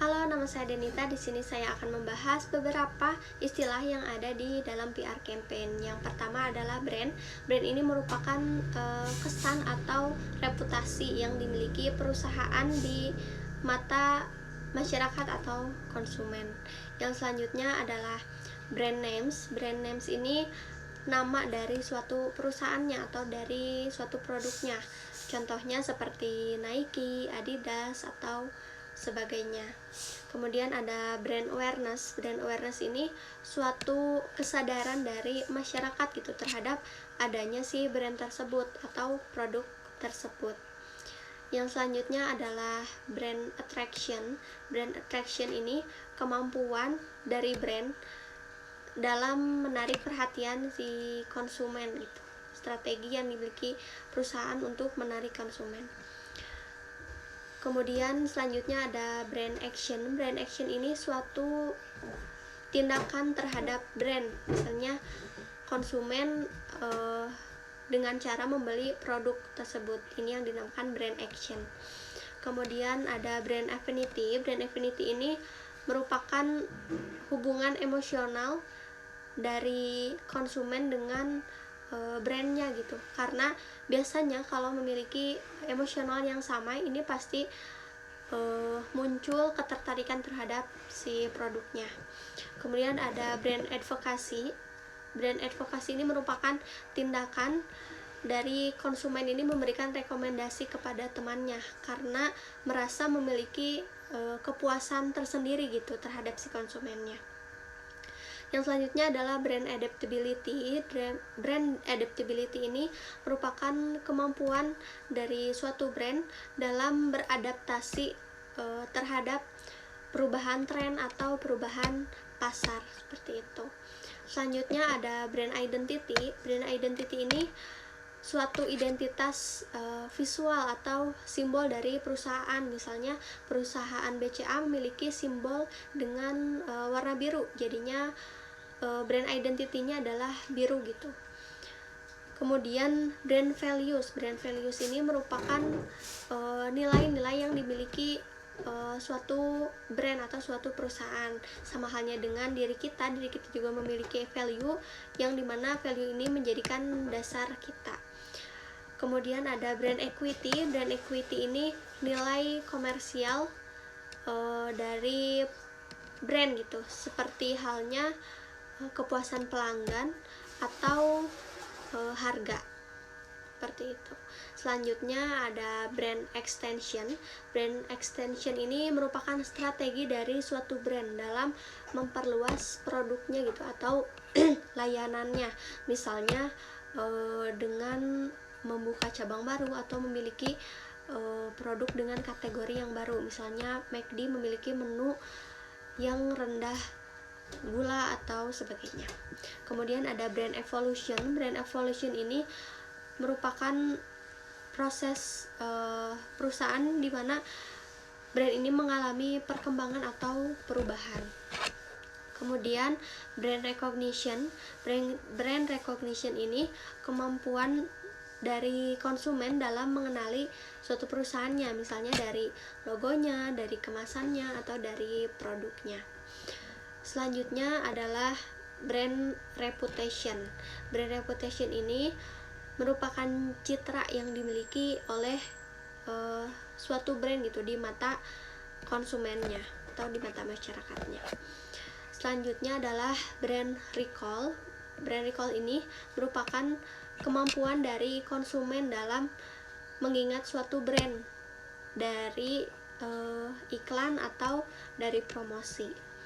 Halo, nama saya Denita. Di sini saya akan membahas beberapa istilah yang ada di dalam PR campaign. Yang pertama adalah brand. Brand ini merupakan kesan atau reputasi yang dimiliki perusahaan di mata masyarakat atau konsumen. Yang selanjutnya adalah brand names. Brand names ini nama dari suatu perusahaannya atau dari suatu produknya. Contohnya seperti Nike, Adidas, atau sebagainya. Kemudian ada brand awareness. Brand awareness ini suatu kesadaran dari masyarakat gitu terhadap adanya si brand tersebut atau produk tersebut. Yang selanjutnya adalah brand attraction. Brand attraction ini kemampuan dari brand dalam menarik perhatian si konsumen gitu. Strategi yang dimiliki perusahaan untuk menarik konsumen. Kemudian selanjutnya ada brand action. Brand action ini suatu tindakan terhadap brand. Misalnya konsumen dengan cara membeli produk tersebut. Ini yang dinamakan brand action. Kemudian ada brand affinity. Brand affinity ini merupakan hubungan emosional dari konsumen dengan brandnya gitu, karena biasanya kalau memiliki emosional yang sama ini pasti muncul ketertarikan terhadap si produknya. Kemudian ada brand advocacy. Brand advocacy ini merupakan tindakan dari konsumen ini memberikan rekomendasi kepada temannya karena merasa memiliki kepuasan tersendiri gitu terhadap si konsumennya. Yang selanjutnya adalah brand adaptability. Brand adaptability ini merupakan kemampuan dari suatu brand dalam beradaptasi terhadap perubahan tren atau perubahan pasar seperti itu. Selanjutnya ada brand identity. Brand identity ini suatu identitas visual atau simbol dari perusahaan. Misalnya perusahaan BCA memiliki simbol dengan warna biru, jadinya brand identity-nya adalah biru gitu. Kemudian brand values. Brand values ini merupakan nilai-nilai yang dimiliki suatu brand atau suatu perusahaan. Sama halnya dengan diri kita juga memiliki value yang dimana value ini menjadikan dasar kita. Kemudian ada brand equity. Brand equity ini nilai komersial dari brand gitu, seperti halnya kepuasan pelanggan atau harga seperti itu. Selanjutnya ada brand extension. Brand extension ini merupakan strategi dari suatu brand dalam memperluas produknya gitu atau layanannya. Misalnya dengan membuka cabang baru atau memiliki produk dengan kategori yang baru. Misalnya McD memiliki menu yang rendah gula atau sebagainya. Kemudian ada brand evolution. Brand evolution ini merupakan proses perusahaan di mana brand ini mengalami perkembangan atau perubahan. Kemudian brand recognition. Brand recognition ini kemampuan dari konsumen dalam mengenali suatu perusahaannya, misalnya dari logonya, dari kemasannya, atau dari produknya. Selanjutnya adalah brand reputation. Brand reputation ini merupakan citra yang dimiliki oleh suatu brand gitu di mata konsumennya atau di mata masyarakatnya. Selanjutnya adalah brand recall. Brand recall ini merupakan kemampuan dari konsumen dalam mengingat suatu brand dari iklan atau dari promosi.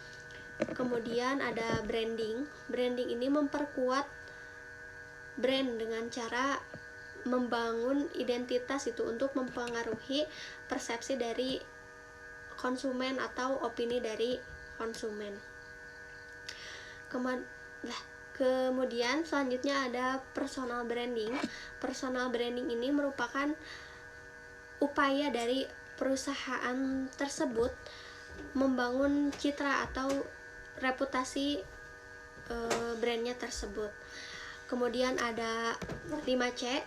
Kemudian ada branding. Branding ini memperkuat brand dengan cara membangun identitas itu untuk mempengaruhi persepsi dari konsumen atau opini dari konsumen. Kemudian selanjutnya ada personal branding. Personal branding ini merupakan upaya dari perusahaan tersebut membangun citra atau reputasi brandnya tersebut. Kemudian ada 5C,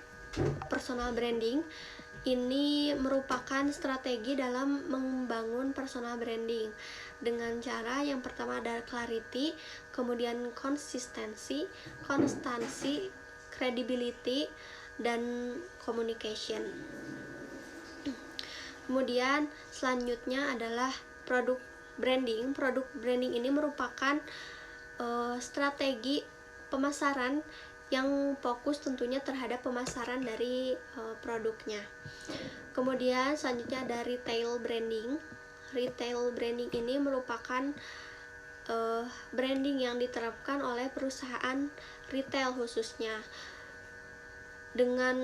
personal branding. ini merupakan strategi dalam membangun personal branding dengan cara yang pertama ada clarity, kemudian konsistensi, konstansi, credibility, dan communication. Kemudian selanjutnya adalah produk branding. Produk branding ini merupakan strategi pemasaran yang fokus tentunya terhadap pemasaran dari produknya. Kemudian selanjutnya ada retail branding. Retail branding ini merupakan branding yang diterapkan oleh perusahaan retail khususnya dengan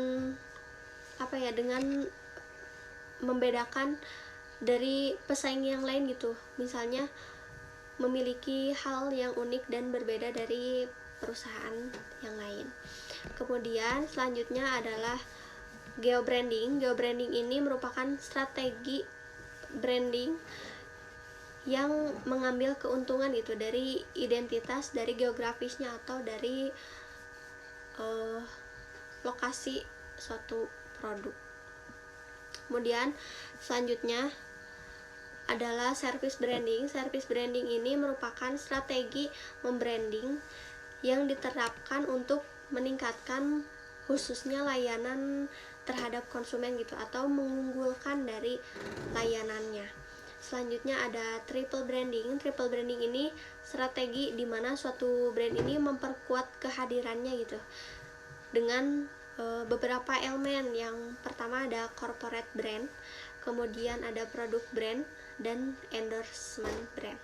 dengan membedakan dari pesaing yang lain gitu. Misalnya memiliki hal yang unik dan berbeda dari perusahaan yang lain. Kemudian selanjutnya adalah geobranding. Geobranding ini merupakan strategi branding yang mengambil keuntungan gitu dari identitas, dari geografisnya atau dari lokasi suatu produk. Kemudian selanjutnya adalah service branding. Service branding ini merupakan strategi membranding yang diterapkan untuk meningkatkan khususnya layanan terhadap konsumen gitu atau mengunggulkan dari layanannya. Selanjutnya ada triple branding. Triple branding ini strategi di mana suatu brand ini memperkuat kehadirannya gitu dengan beberapa elemen. Yang pertama ada corporate brand, kemudian ada produk brand, dan endorsement brand.